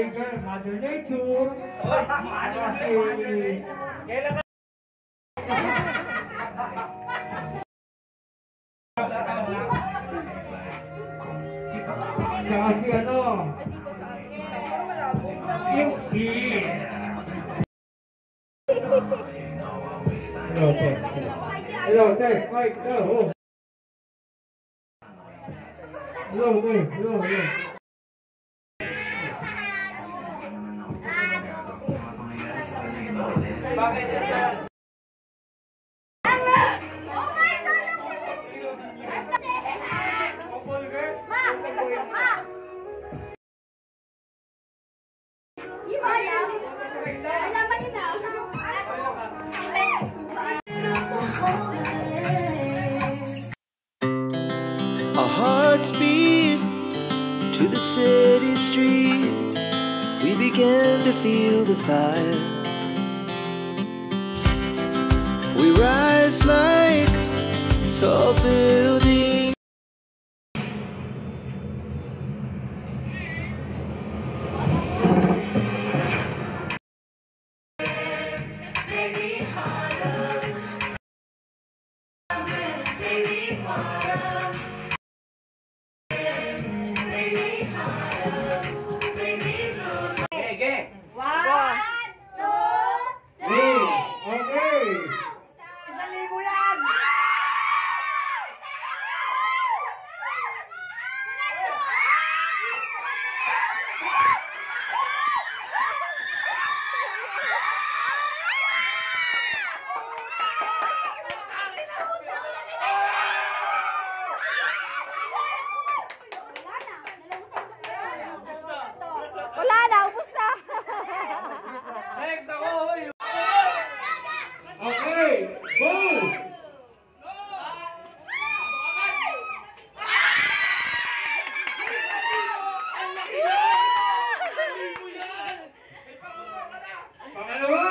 Mother Nature. Kailangan kasi ano? Hello, test, Mike, hello. Hello. Our hearts beat to the city streets. We began to feel the fire. We rise like tall buildings. Wala na, ubos na. Next ako. Okay, go! Pangalawa!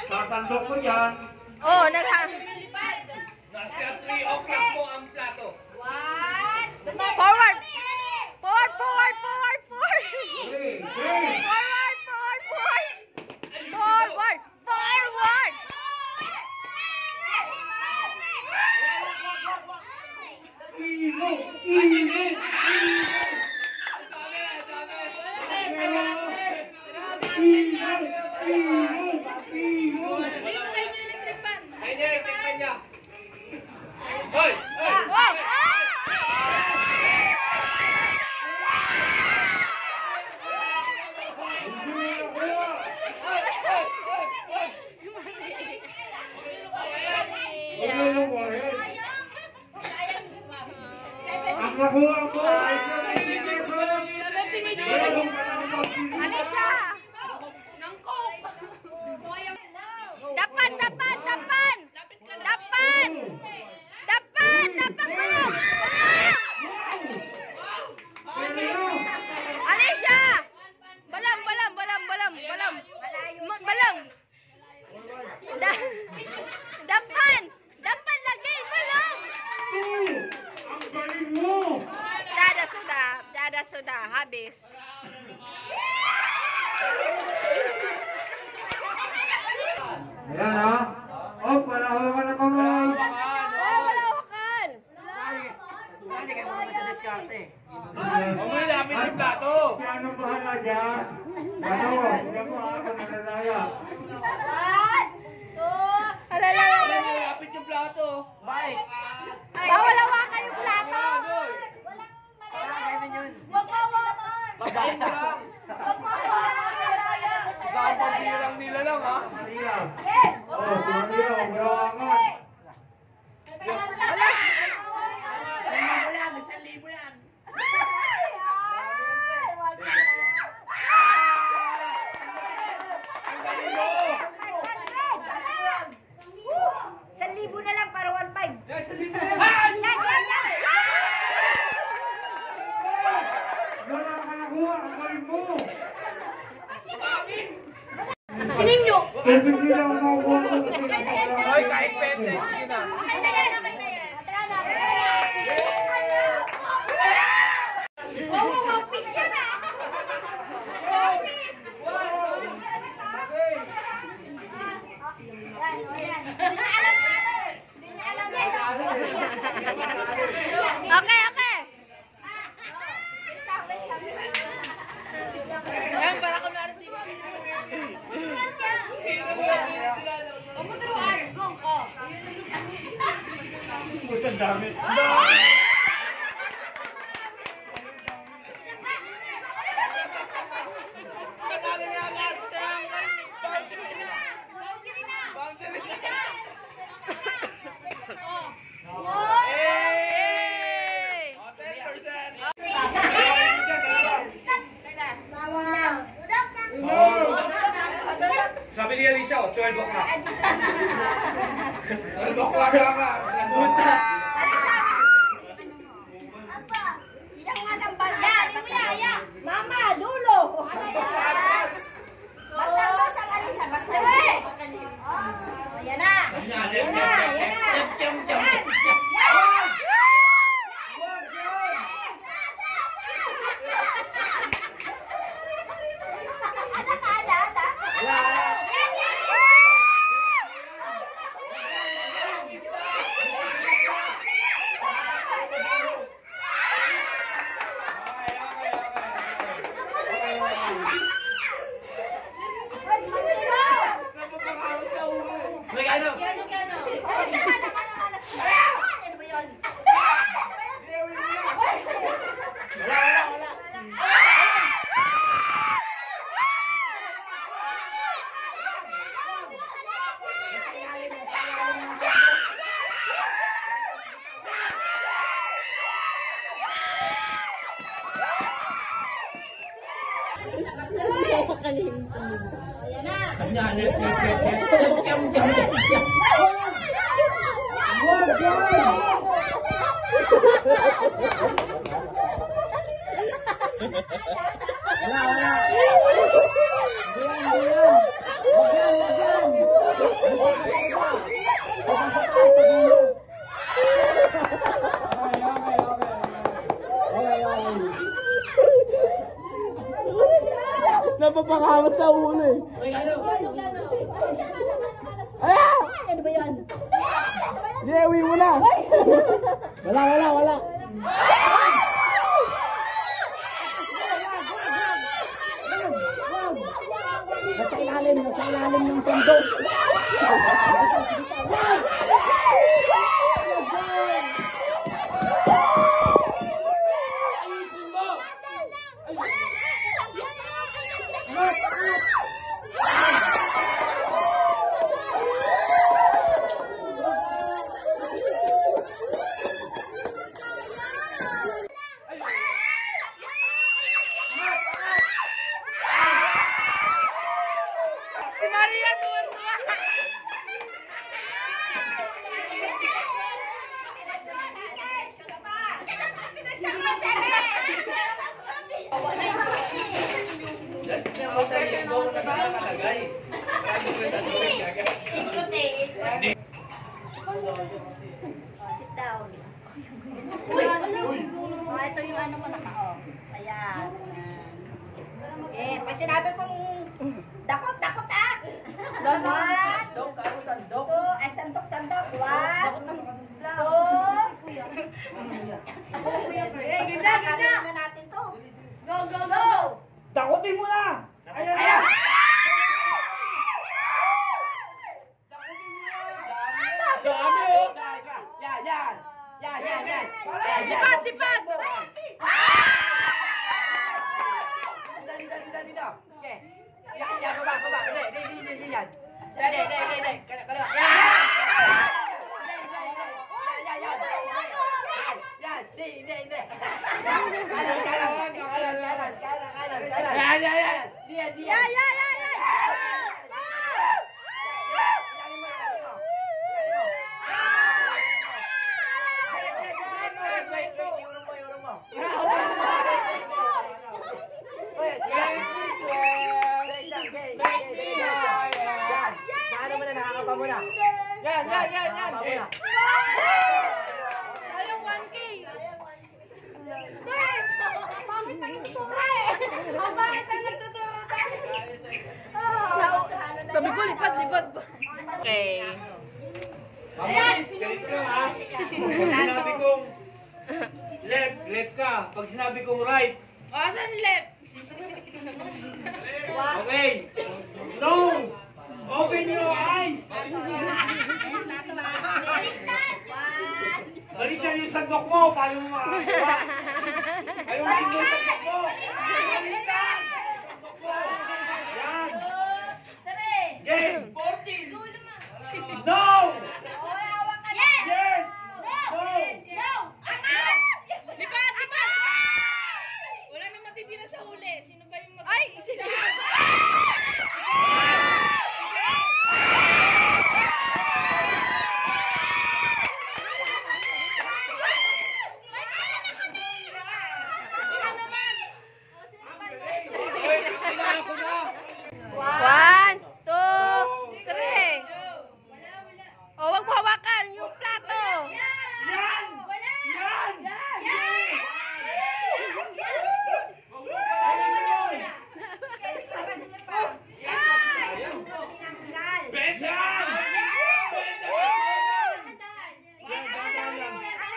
Sasandok ko yan. Oh, Nasa 3 o'clock po ang plato. Forward! Ang nakuha ko ay Alicia! Dapan! Alicia! Balam! Dapan lagi! Balam! ang galing mo! Dada sudah, habis. Ayan ha. Oh, palahawan na kamay. Wala wakal. Hindi kayo mga sa diskarte. Umay namin yung plato. Kaya anong bahala dyan? Ano? Huwag mo ako nalalaya. Lapit yung plato. Bye! Bawal hawakan yung plato. Kaya yun. Wag mo hawakan. Mabasa. Sa ang pambirang nila lang ha. Maria. Oh, Maria. Marangan. Wala. 1,000 yan. 1,000 yan. 1,000 na lang para 1,500. Wala ka nakuha. Ang galing mo. Sininyo! Kasi hindi lang makuha ko. Hoy, kahit pwede, sige na. Okay na yan, okay na yan. Tara na, peace na yan. Wow, peace yan ah. Okay, okay. Yan, para ko narin dito. Ang dami. Sabi ni Alicia, 12 o'clock. 12 o'clock ka. Puta. Mama, dulo! Basang-basang ano siya, basang. Ayan na. Yan na, yan na. Magkano? Ano siya, ano ba yun? Napapakawat sa ulo eh. Ah! Ano ba yun? Hindi, uwi mo na. Wala. Nasa ilalim ng pundo. Si Maria tuwan-tuwa. Sit down. Ito yung ano mo naka, Ayan. Okay, pag sinabi kong dakot ah. Dakot. Sandok. Ay, sandok. 1, 2. Ganda. Kakaroon na natin to. Go. Takutin mo na! Ayan! Dami oh! Tipad. Yan! Yeah. muna. Yan. Sayang 1K. Pangit na nagtuturo eh. Ang pangit na nagtuturo tayo. Sabi ko, lipat. Okay. Mabilis, ganito lang ha. Pag sinabi kong left ka. Pag sinabi kong right. O, saan left? Okay. No! Open your eyes! Baliktad yung sandok mo. Paano mo makakawa? Ayusin mo yung sandok mo. Baliktad! Sandok mo. Yan. Game. 14. No! Yes! No! Lipat! Wala nang matitira sa huli. Sino ba yung mag- Ay! One, two, three. O, wag mo hawakan yung plato. Yan! Yan!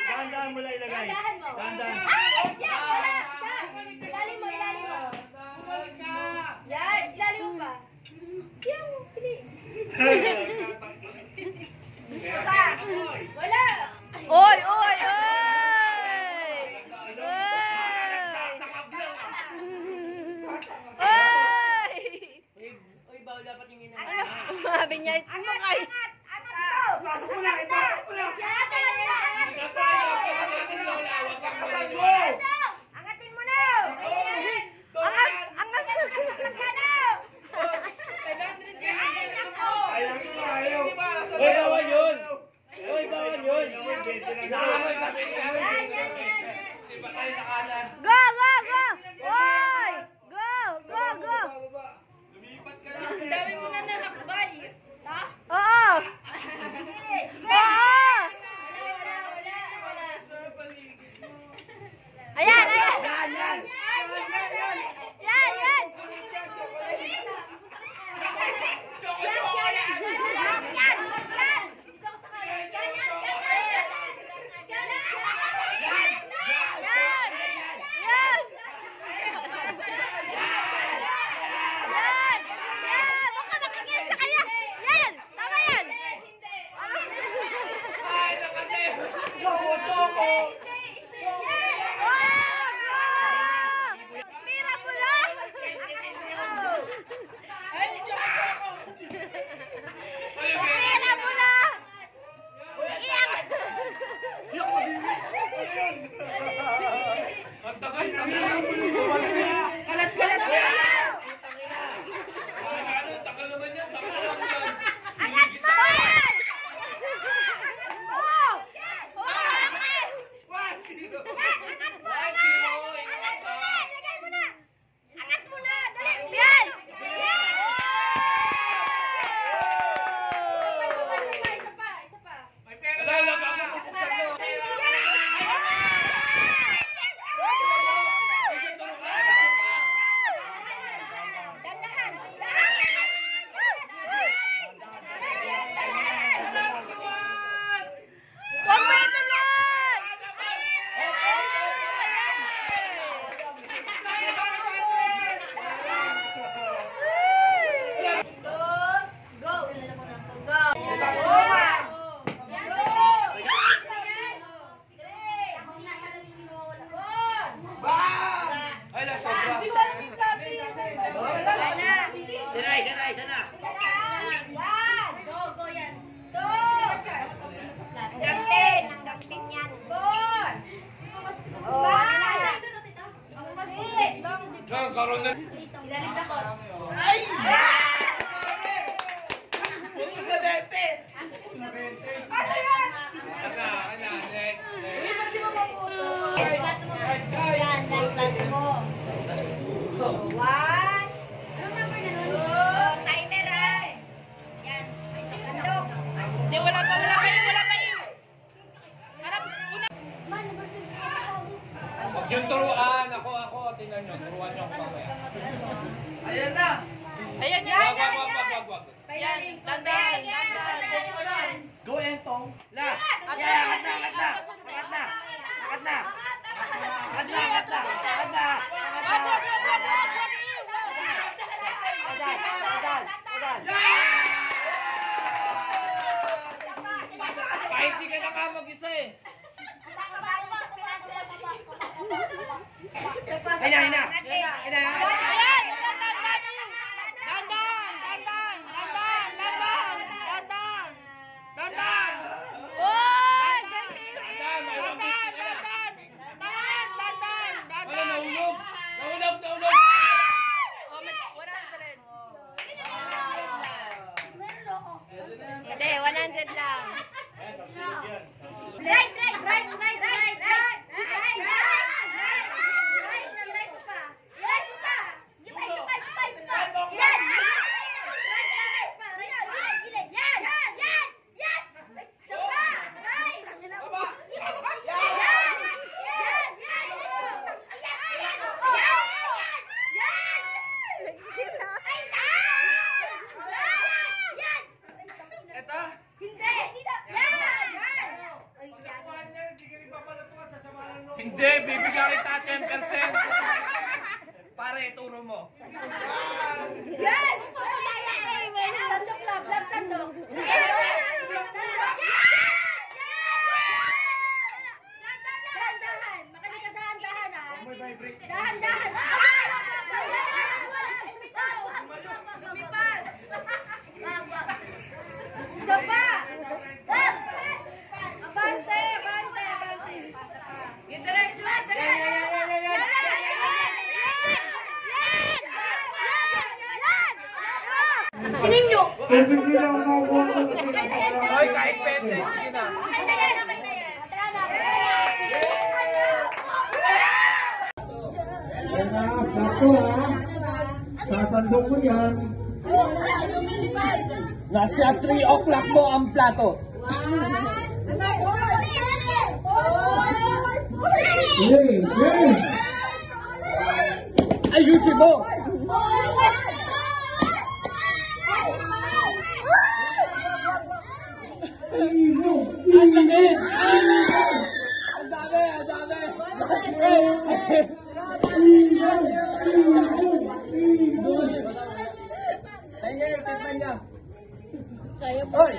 Dahan-dahan mo lang ilagay. Dahan-dahan. Ilalim mo. Yan, ilalim mo pa. Yan, pili. Wala. Oy! Uy, bawal dapat yung ina. Ano? Sabi niya, sumakay. Pasok mo na! Ipasok mo na! Angatin mo na. Angat! Ayaw! Uy, bawal yun. Nakakawal sabi niya. Iba tayo sa kanan. Go! Oy! Go! Lumipat ka na. Ang dami mo na nalakbay. Ha? Oo! Wala. Ayan! Yan! wala pa kayo. Harap, una. Huwag yung turuan. Ako. Tingnan nyo. Turuan nyo ako mamaya. Ayan na. Ayan yan. Wag. Yan, dandan. Go, Entong. La. At Angat na. Kahit di ka na ka mag-isa eh. Hina. Ayan, dandan. Oy, Dandan, mayroong biti ka na. dandan. Wala, nahulog. Oh, 100. Hindi, 100 lang. Eto. Hindi, bibigyan kita 10%. Pare, ituro mo. Sininyo! Hoy, kahit pentes ka na. Yan na, plato ha. Sasandok mo yan. Nasa 3 o'clock mo ang plato. Ayusin mo! Ang laki! Ang dami! Kaya mo. Hoy!